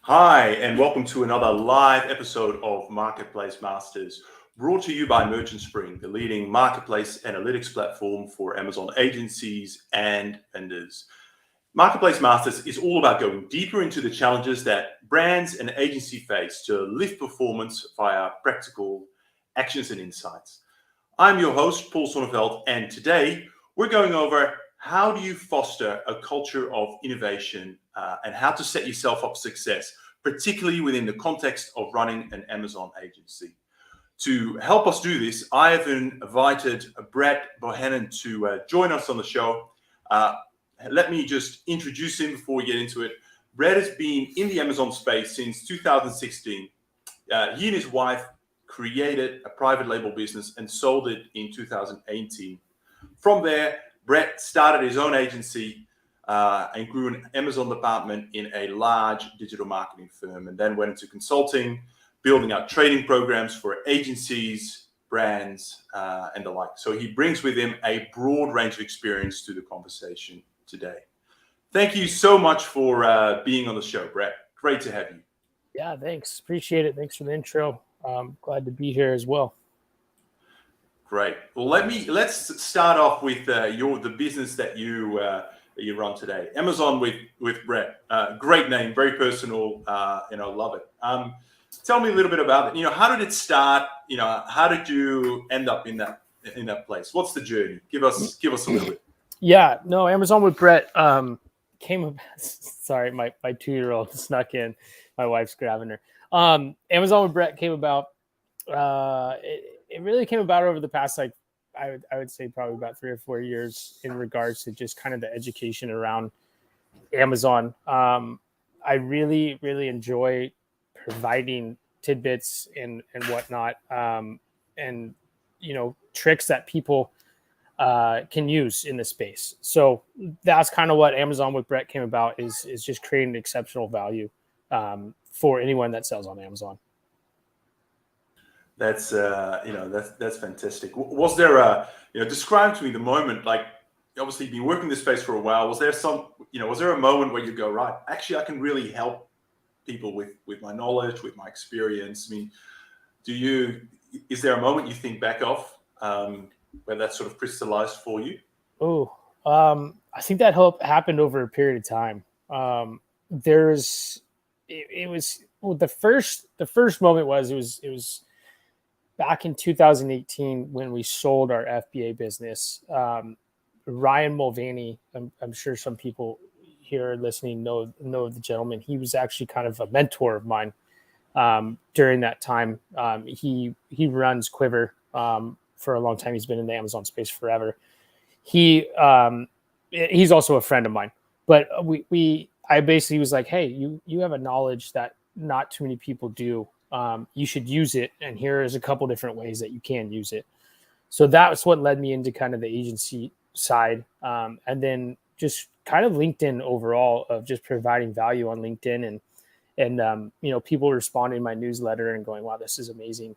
Hi, and welcome to another live episode of Marketplace Masters, brought to you by Merchant Spring, the leading marketplace analytics platform for Amazon agencies and vendors. Marketplace Masters is all about going deeper into the challenges that brands and agencies face to lift performance via practical actions and insights. I'm your host, Paul Sonneveld, and today we're going over how do you foster a culture of innovation and how to set yourself up for success, particularly within the context of running an Amazon agency. To help us do this, I have invited Brett Bohannon to join us on the show. Let me just introduce him before we get into it. Brett has been in the Amazon space since 2016. He and his wife created a private label business and sold it in 2018. From there, Brett started his own agency and grew an Amazon department in a large digital marketing firm, and then went into consulting, building out training programs for agencies, brands, and the like. So he brings with him a broad range of experience to the conversation today. Thank you so much for being on the show, Brett. Great to have you. Yeah, thanks. Appreciate it. Thanks for the intro. Glad to be here as well. Great. Well, let's start off with the business that you run today, Amazon with Brett. Great name, very personal. Love it. Tell me a little bit about it. How did it start? How did you end up in that place? What's the journey? Give us a little bit. Yeah, no, Amazon with Brett came. Sorry, my 2-year-old snuck in. My wife's grabbing her. Amazon with Brett came about. It really came about over the past, I would say probably about 3 or 4 years in regards to just kind of the education around Amazon. I really, really enjoy providing tidbits and whatnot, and tricks that people can use in the space. So that's kind of what Amazon with Brett came about, is just creating exceptional value for anyone that sells on Amazon. That's fantastic. Was there describe to me the moment, like, obviously you've been working this space for a while. Was there a moment where you go, right, actually I can really help people with my knowledge, with my experience? I mean, is there a moment you think back of where that sort of crystallized for you? I think that happened over a period of time. The first moment was back in 2018 when we sold our FBA business. Ryan Mulvaney, I'm sure some people here listening know the gentleman. He was actually kind of a mentor of mine during that time. He runs Quiver for a long time. He's been in the Amazon space forever. He's also a friend of mine. But I basically was like, hey, you have a knowledge that not too many people do. You should use it, and here is a couple different ways that you can use it. So that's what led me into kind of the agency side, and then just kind of LinkedIn overall, of just providing value on LinkedIn, and people responding to my newsletter and going, wow, this is amazing.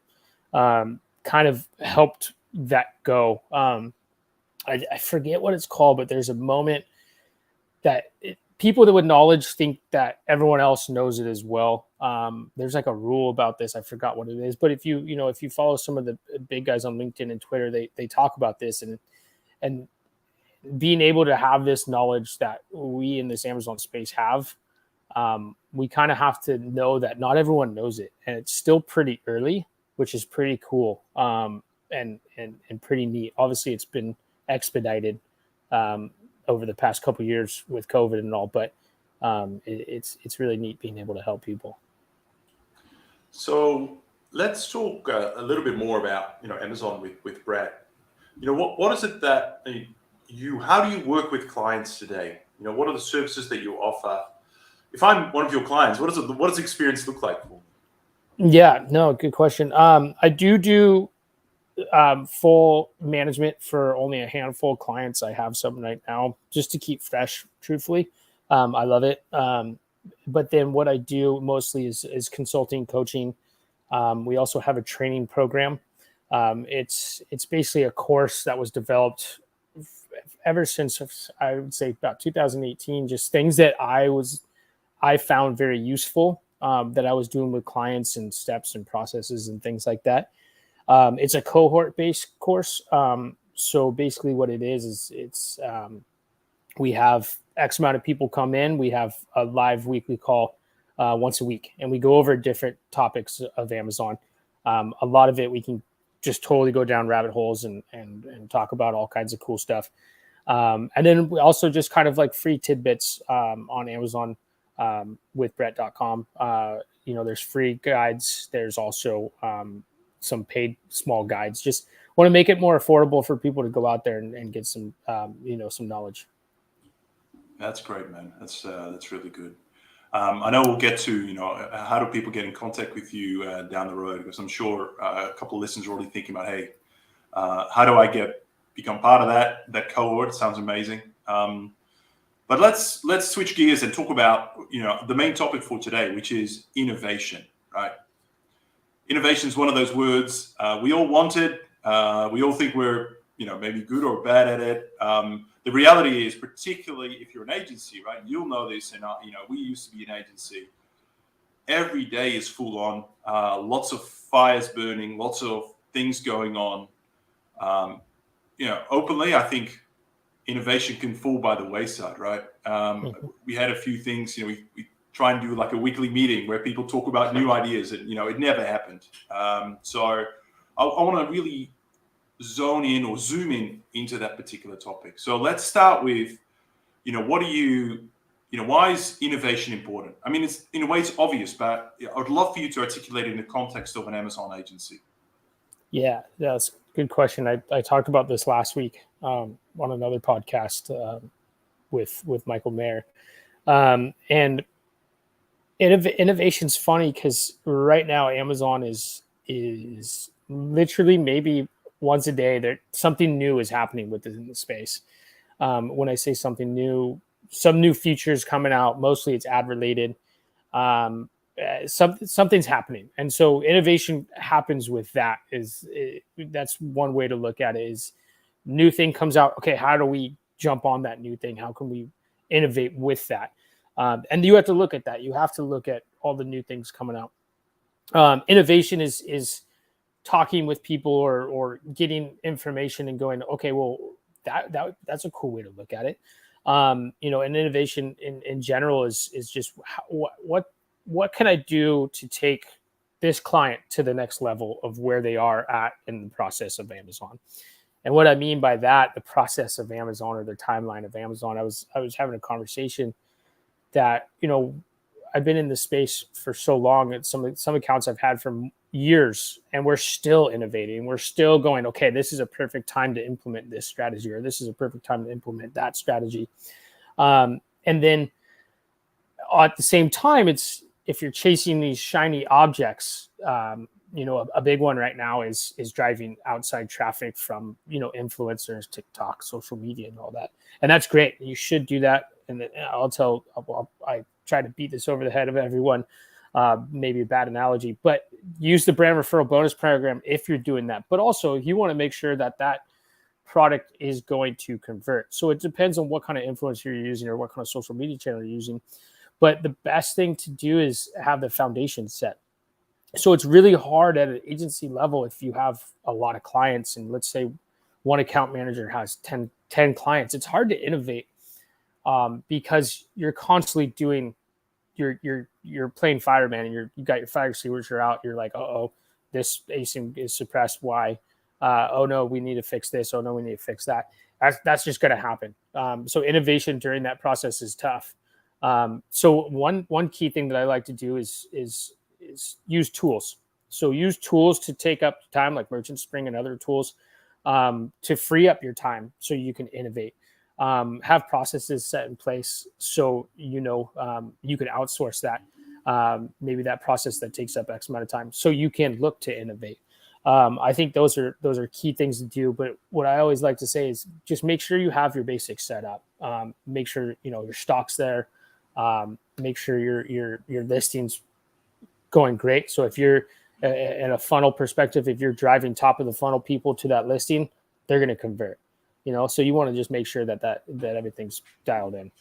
Kind of helped that go. I forget what it's called, but there's a moment that people that with knowledge think that everyone else knows it as well. There's like a rule about this. I forgot what it is, but if you follow some of the big guys on LinkedIn and Twitter, they talk about this, and being able to have this knowledge that we in this Amazon space have, we kind of have to know that not everyone knows it, and it's still pretty early, which is pretty cool, and pretty neat. Obviously, it's been expedited over the past couple of years with COVID and all, but it's really neat being able to help people. So let's talk a little bit more about Amazon with Brett. What is it that how do you work with clients today? What are the services that you offer? If I'm one of your clients, what does the experience look like for me? Yeah, no, good question. I do full management for only a handful of clients. I have some right now just to keep fresh, truthfully. I love it. But then what I do mostly is consulting, coaching. We also have a training program. It's basically a course that was developed ever since, I would say, about 2018, just things that I found very useful that I was doing with clients and steps and processes and things like that. It's a cohort-based course. So basically what it is it's we have X amount of people come in. We have a live weekly call once a week, and we go over different topics of Amazon. A lot of it we can just totally go down rabbit holes and talk about all kinds of cool stuff. And then we also just kind of like free tidbits on Amazon with Brett.com. There's free guides. There's also some paid small guides. Just want to make it more affordable for people to go out there and get some, some knowledge. That's great, man. That's really good. I know we'll get to, how do people get in contact with you down the road? Because I'm sure a couple of listeners are already thinking about, hey, how do I become part of that cohort? It sounds amazing. But let's switch gears and talk about, the main topic for today, which is innovation, right? Innovation is one of those words we all wanted. We all think we're, maybe good or bad at it. The reality is, particularly if you're an agency, right? You'll know this, and we used to be an agency. Every day is full on, lots of fires burning, lots of things going on. Openly, I think innovation can fall by the wayside, right? We had a few things, we try and do like a weekly meeting where people talk about new ideas, and it never happened. So I want to really zoom in into that particular topic. So let's start with, why is innovation important? I mean, it's in a way it's obvious, but I'd love for you to articulate it in the context of an Amazon agency. Yeah, that's a good question. I talked about this last week on another podcast with Michael Mayer. And innovation's funny because right now Amazon is literally maybe once a day that something new is happening within the space. When I say something new, some new features coming out, mostly it's ad related. Something's happening, and so innovation happens with that. That's one way to look at it. Is new thing comes out, okay, how do we jump on that new thing? How can we innovate with that? And you have to look at that. You have to look at all the new things coming out. Innovation is talking with people or getting information and going, okay, well, that's a cool way to look at it. And innovation in general is just what can I do to take this client to the next level of where they are at in the process of Amazon. And what I mean by that, the process of Amazon or the timeline of Amazon, I was having a conversation that, I've been in this space for so long, and some accounts I've had for years, and we're still innovating. We're still going, okay, this is a perfect time to implement this strategy, or this is a perfect time to implement that strategy. And then at the same time, it's if you're chasing these shiny objects, a big one right now is driving outside traffic from, influencers, TikTok, social media, and all that. And that's great. You should do that. And I try to beat this over the head of everyone. Maybe a bad analogy, but use the brand referral bonus program if you're doing that. But also, you want to make sure that product is going to convert. So it depends on what kind of influencer you're using or what kind of social media channel you're using. But the best thing to do is have the foundation set. So it's really hard at an agency level if you have a lot of clients, and let's say one account manager has 10 clients. It's hard to innovate because you're constantly doing you're playing fireman, and you got your fire extinguisher out. You're like, this async is suppressed. Why? Oh no, we need to fix this. Oh no, we need to fix that. That's just going to happen. So innovation during that process is tough. So one key thing that I like to do is use tools. So use tools to take up time, like Merchant Spring and other tools, to free up your time so you can innovate. Have processes set in place so you can outsource that, maybe that process that takes up X amount of time, so you can look to innovate. I think those are key things to do. But what I always like to say is just make sure you have your basics set up. Make sure your stock's there. Make sure your listings going great. So if you're in a funnel perspective, if you're driving top of the funnel people to that listing, they're going to convert. So you want to just make sure that everything's dialed in.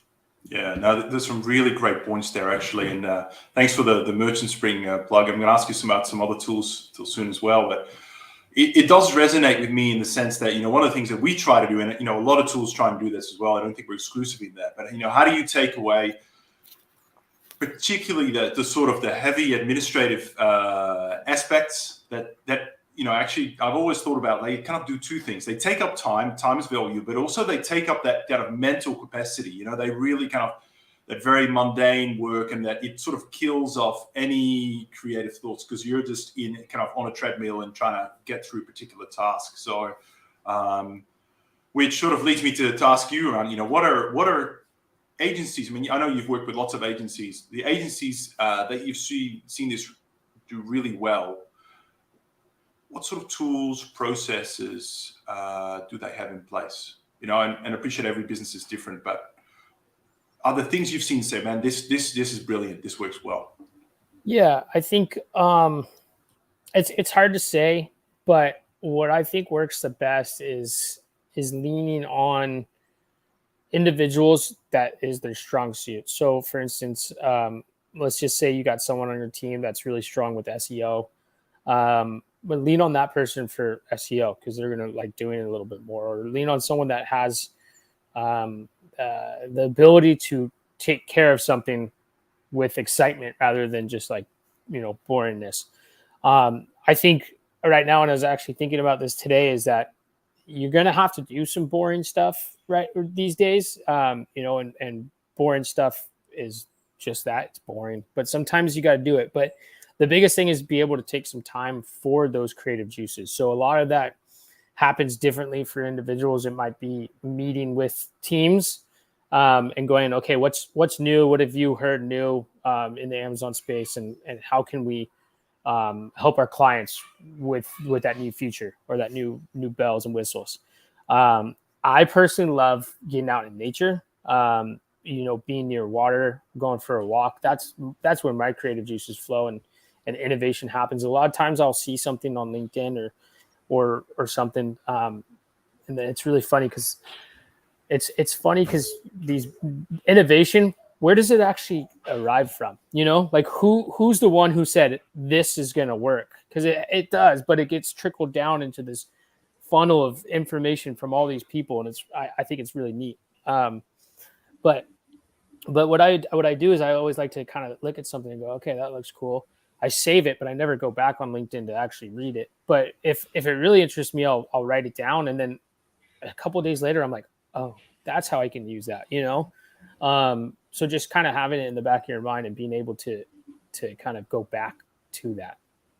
Yeah, no, there's some really great points there actually, and thanks for the Merchant Spring plug. I'm going to ask you about some other tools till soon as well, but it does resonate with me in the sense that, one of the things that we try to do, and a lot of tools try and do this as well. I don't think we're exclusive in that, but how do you take away, particularly the sort of the heavy administrative aspects that actually I've always thought about. They kind of do two things. They take up time is value, but also they take up that kind of mental capacity. They really kind of that very mundane work, and that it sort of kills off any creative thoughts because you're just in kind of on a treadmill and trying to get through particular tasks. So, which sort of leads me to ask you around, what are agencies? I mean, I know you've worked with lots of agencies. The agencies that you've seen this do really well. What sort of tools, processes do they have in place? And appreciate every business is different, but are there things you've seen say, man, this is brilliant, this works well? Yeah, I think it's hard to say, but what I think works the best is leaning on individuals that is their strong suit. So for instance, let's just say you got someone on your team that's really strong with SEO. But lean on that person for SEO because they're going to like doing it a little bit more, or lean on someone that has the ability to take care of something with excitement rather than just like, boringness. I think right now, and I was actually thinking about this today, is that you're going to have to do some boring stuff right these days. And boring stuff is just that, it's boring, but sometimes you got to do it. But the biggest thing is be able to take some time for those creative juices. So a lot of that happens differently for individuals. It might be meeting with teams and going, okay, what's new? What have you heard new in the Amazon space? And how can we help our clients with that new feature or that new bells and whistles? I personally love getting out in nature, being near water, going for a walk. That's where my creative juices flow and innovation happens. A lot of times I'll see something on LinkedIn or something. And then it's really funny because it's funny because these innovation, where does it actually arrive from? Like who's the one who said this is going to work? Because it does, but it gets trickled down into this funnel of information from all these people. And I think it's really neat. But what I do is I always like to kind of look at something and go, okay, that looks cool. I save it, but I never go back on LinkedIn to actually read it. But if it really interests me, I'll write it down. And then a couple of days later, I'm like, oh, that's how I can use that, So just kind of having it in the back of your mind and being able to kind of go back to that.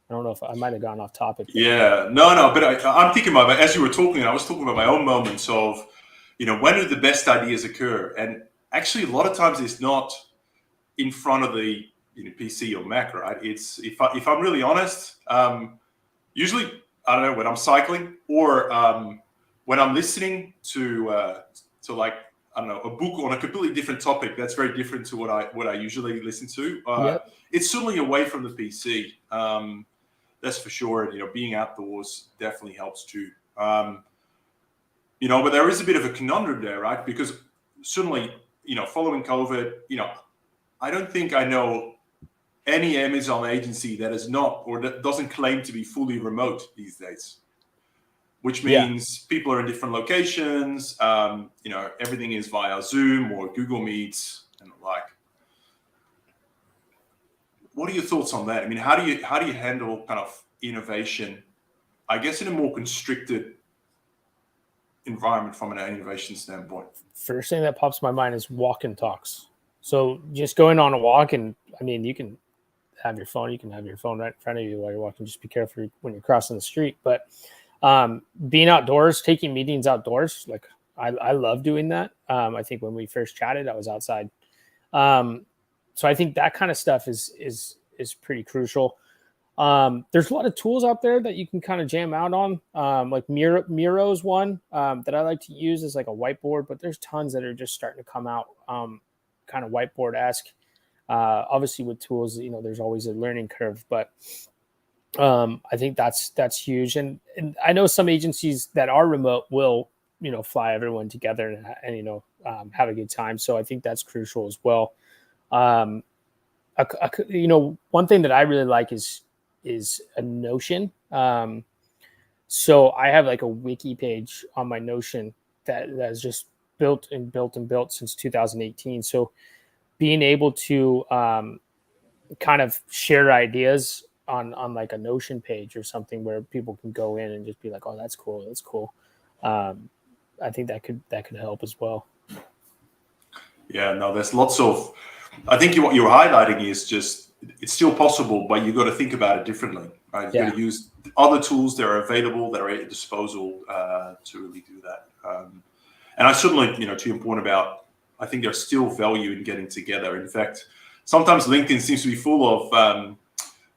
I don't know if I might have gone off topic. Yeah, no, but I'm thinking about, as you were talking, I was talking about my own moments of, when do the best ideas occur? And actually, a lot of times it's not in front of the PC or Mac, right? It's if I'm really honest, usually I don't know, when I'm cycling or when I'm listening to like, I don't know, a book on a completely different topic that's very different to what I usually listen to. Yep. It's certainly away from the PC. That's for sure. And being outdoors definitely helps too. But there is a bit of a conundrum there, right? Because certainly, following COVID, I don't think I know any Amazon agency that is not or that doesn't claim to be fully remote these days, which means people are in different locations. Everything is via Zoom or Google Meets and the like. What are your thoughts on that? I mean, how do you handle kind of innovation, I guess, in a more constricted environment from an innovation standpoint? First thing that pops in my mind is walk and talks. So just going on a walk, and I mean, you can have your phone right in front of you while you're walking. Just be careful when you're crossing the street. But being outdoors, taking meetings outdoors, like I love doing that. I think when we first chatted, I was outside. So I think that kind of stuff is pretty crucial. There's a lot of tools out there that you can kind of jam out on. Like Miro is one that I like to use as like a whiteboard, but there's tons that are just starting to come out kind of whiteboard-esque. Obviously with tools, there's always a learning curve, but I think that's huge. And I know some agencies that are remote will, fly everyone together and have a good time. So I think that's crucial as well. One thing that I really like is a Notion. So I have like a wiki page on my Notion that is just built and built and built since 2018. So being able to kind of share ideas on like a Notion page or something where people can go in and just be like, oh, that's cool. That's cool. I think that could help as well. Yeah, no, there's lots of, I think what you're highlighting is just, it's still possible, but you've got to think about it differently, right? You've got to use other tools that are available, that are at your disposal to really do that. And I certainly, to your point about, I think there's still value in getting together. In fact, sometimes LinkedIn seems to be full of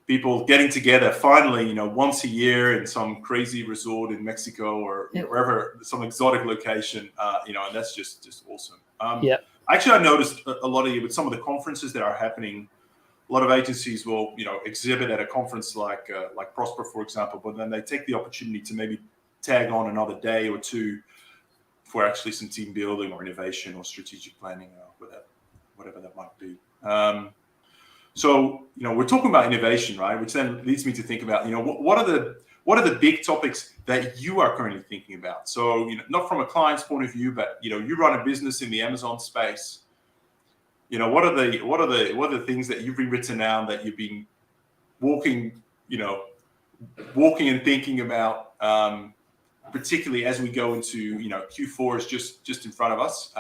people getting together finally, once a year in some crazy resort in Mexico or wherever, some exotic location, and that's just awesome. Actually, I noticed a lot of you with some of the conferences that are happening. A lot of agencies will, exhibit at a conference like Prosper, for example, but then they take the opportunity to maybe tag on another day or two for actually some team building or innovation or strategic planning, whatever that might be. So, we're talking about innovation, right? Which then leads me to think about, what are the big topics that you are currently thinking about? So, not from a client's point of view, but you run a business in the Amazon space. What are the things that you've rewritten down that you've been walking and thinking about, particularly as we go into, Q4 is just in front of us.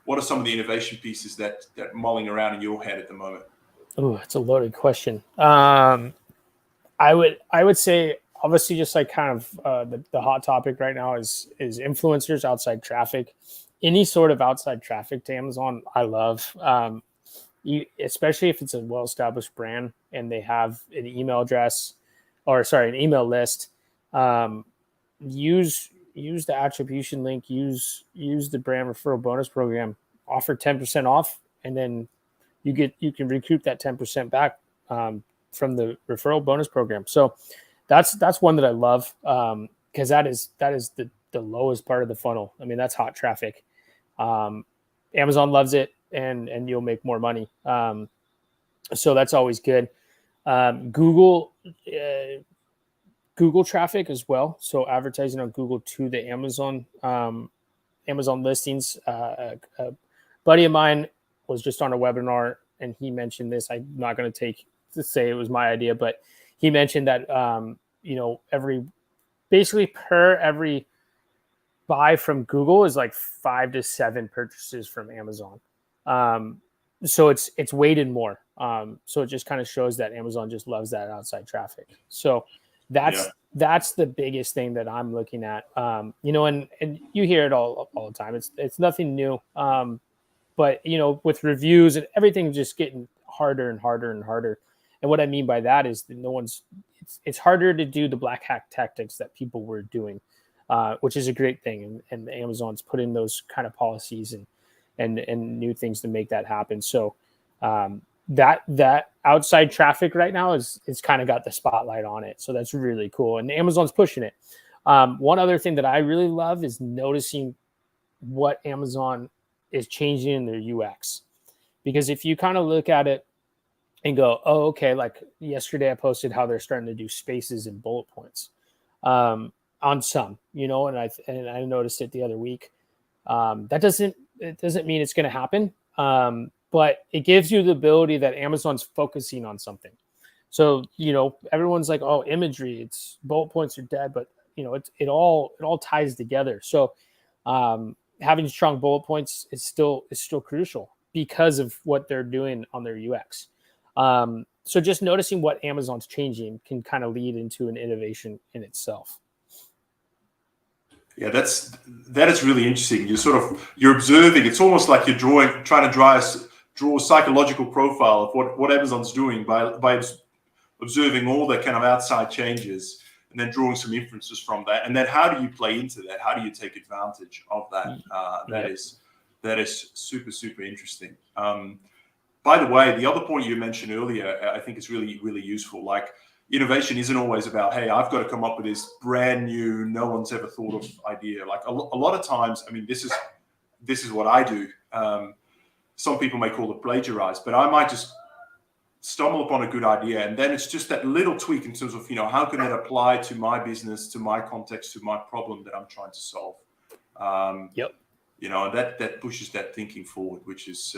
What are some of the innovation pieces that mulling around in your head at the moment? Oh, that's a loaded question. I would say, obviously, just like kind of the hot topic right now is influencers, outside traffic. Any sort of outside traffic to Amazon, I love. Especially if it's a well-established brand and they have an email address, an email list. Use the attribution link. Use the brand referral bonus program. Offer 10% off, and then you can recoup that 10% back from the referral bonus program. So that's one that I love because that is the lowest part of the funnel. I mean, that's hot traffic. Amazon loves it, and you'll make more money. So that's always good. Google traffic as well. So advertising on Google to the Amazon listings. A buddy of mine was just on a webinar and he mentioned this. I'm not going to say it was my idea, but he mentioned that, per every buy from Google is like 5 to 7 purchases from Amazon. So it's weighted more. So it just kind of shows that Amazon just loves that outside traffic. So that's the biggest thing that I'm looking at. And you hear it all the time. It's nothing new. But with reviews and everything just getting harder and harder and harder. And what I mean by that is that it's harder to do the black hat tactics that people were doing, which is a great thing. And Amazon's put in those kind of policies and new things to make that happen. So that outside traffic right now is kind of got the spotlight on it. So that's really cool. And Amazon's pushing it. One other thing that I really love is noticing what Amazon is changing in their UX. Because if you kind of look at it and go, oh, okay, like yesterday I posted how they're starting to do spaces and bullet points on some, and I noticed it the other week. It doesn't mean it's going to happen. But it gives you the ability that Amazon's focusing on something. So, everyone's like, oh, imagery, it's bullet points are dead, but it all ties together. So, having strong bullet points is still crucial because of what they're doing on their UX. So just noticing what Amazon's changing can kind of lead into an innovation in itself. Yeah, that is really interesting. You're observing. It's almost like you're trying to draw a psychological profile of what Amazon's doing by observing all the kind of outside changes and then drawing some inferences from that. And then how do you play into that? How do you take advantage of that? That is super, super interesting. By the way, the other point you mentioned earlier, I think is really, really useful. Like, innovation isn't always about, hey, I've got to come up with this brand new, no one's ever thought of idea. Like a lot of times, I mean, this is this is what I do. Some people may call it plagiarize, but I might just stumble upon a good idea, and then it's just that little tweak in terms of, how can that apply to my business, to my context, to my problem that I'm trying to solve. Yep. That pushes that thinking forward, which is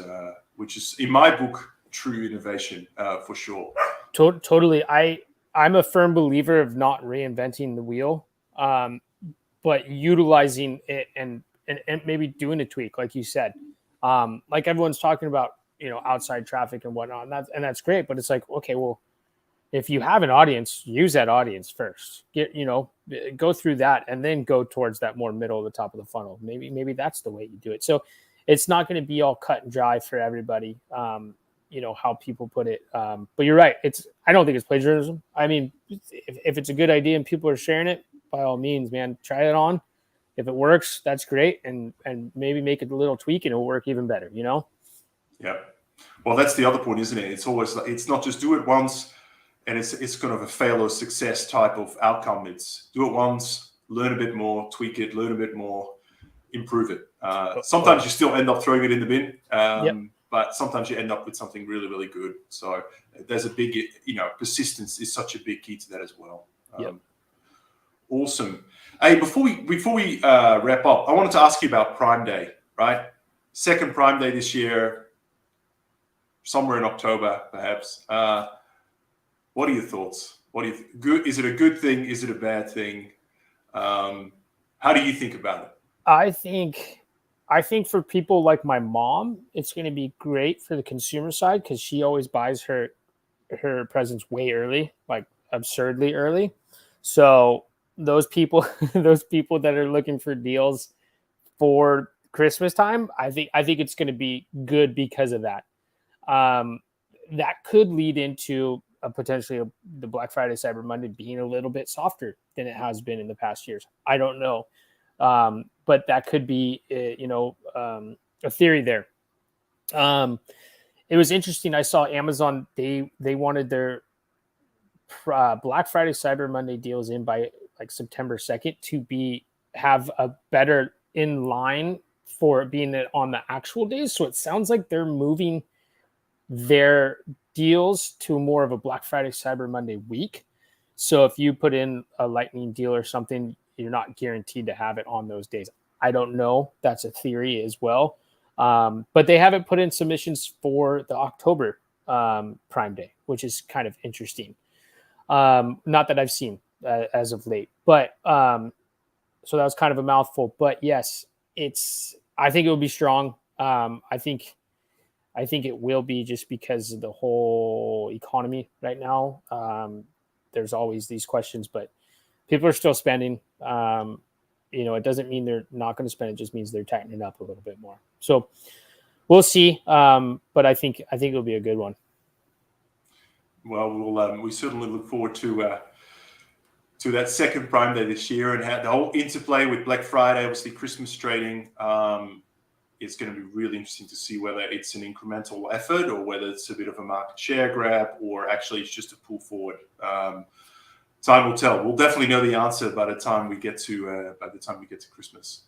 in my book true innovation, for sure. Totally. I'm a firm believer of not reinventing the wheel, but utilizing it and maybe doing a tweak, like you said. Like everyone's talking about, outside traffic and whatnot, and that's great. But it's like, okay, well, if you have an audience, use that audience first. Go through that, and then go towards that more middle of the top of the funnel. Maybe that's the way you do it. So it's not going to be all cut and dry for everybody. How people put it. But you're right. I don't think it's plagiarism. I mean, if it's a good idea and people are sharing it, by all means, man, try it on. If it works, that's great. And maybe make it a little tweak and it'll work even better, Yeah. Well, that's the other point, isn't it? It's always, it's not just do it once and it's kind of a fail or success type of outcome. It's do it once, learn a bit more, tweak it, learn a bit more, improve it. Sometimes you still end up throwing it in the bin. But sometimes you end up with something really, really good. So there's a big, persistence is such a big key to that as well. Awesome. Hey, before we wrap up, I wanted to ask you about Prime Day, right? Second Prime Day this year, somewhere in October, perhaps. What are your thoughts? Good? Is it a good thing? Is it a bad thing? How do you think about it? I think for people like my mom, it's going to be great for the consumer side because she always buys her presents way early, like absurdly early. So those people that are looking for deals for Christmas time, I think it's going to be good because of that. That could lead into potentially the Black Friday, Cyber Monday being a little bit softer than it has been in the past years. I don't know. But that could be, a theory there. It was interesting. I saw Amazon, they wanted their Black Friday, Cyber Monday deals in by like September 2nd to have a better in line for it being on the actual days. So it sounds like they're moving their deals to more of a Black Friday, Cyber Monday week. So if you put in a lightning deal or something, you're not guaranteed to have it on those days. I don't know. That's a theory as well. But they haven't put in submissions for the October Prime Day, which is kind of interesting. Not that I've seen as of late, but so that was kind of a mouthful. But yes, I think it will be strong. I think it will be just because of the whole economy right now. There's always these questions, but people are still spending. It doesn't mean they're not going to spend. It just means they're tightening up a little bit more. So we'll see. But I think it'll be a good one. Well, we certainly look forward to that second Prime Day this year and have the whole interplay with Black Friday, obviously Christmas trading. It's going to be really interesting to see whether it's an incremental effort or whether it's a bit of a market share grab or actually it's just a pull forward. Time will tell. We'll definitely know the answer by the time we get to Christmas.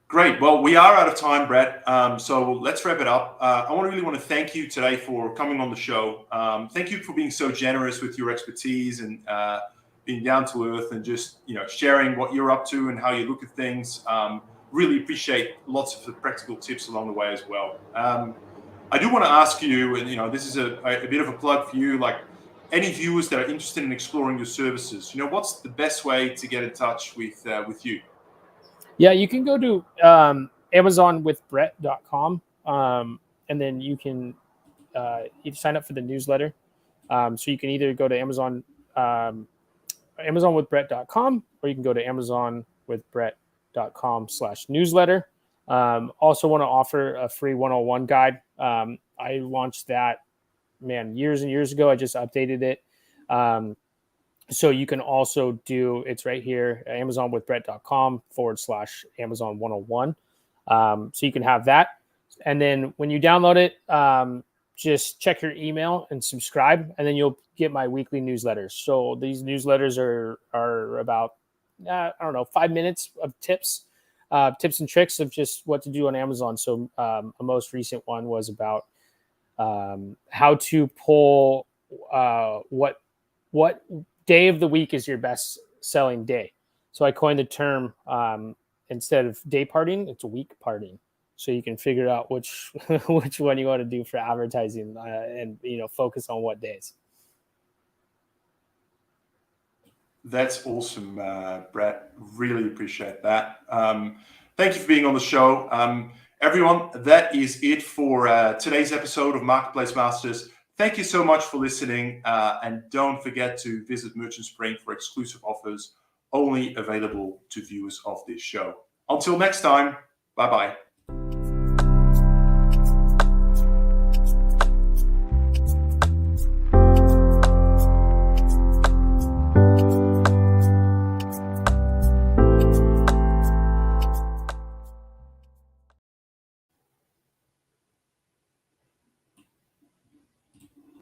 Great. Well, we are out of time, Brad. So let's wrap it up. I really want to thank you today for coming on the show. Thank you for being so generous with your expertise and being down to earth and just sharing what you're up to and how you look at things. Really appreciate lots of the practical tips along the way as well. I do want to ask you, and this is a bit of a plug for you, like any viewers that are interested in exploring your services, what's the best way to get in touch with you? Yeah, you can go to amazonwithbrett.com, and then you can sign up for the newsletter. So you can either go to amazonwithbrett.com, or you can go to amazonwithbrett.com/newsletter. Also want to offer a free 101 guide. I launched that, years and years ago. I just updated it. So you can also it's right here, amazonwithbrett.com/Amazon 101. So you can have that. And then when you download it, just check your email and subscribe, and then you'll get my weekly newsletters. So these newsletters are about, 5 minutes of tips tips and tricks of just what to do on Amazon. So a most recent one was about how to pull what day of the week is your best selling day. So I coined the term, instead of day parting, it's week parting. So you can figure out which one you want to do for advertising, and focus on what days. That's awesome, Brett. Really appreciate that. Thank you for being on the show. Everyone, that is it for today's episode of Marketplace Masters. Thank you so much for listening. And don't forget to visit Merchant Spring for exclusive offers only available to viewers of this show. Until next time, bye-bye.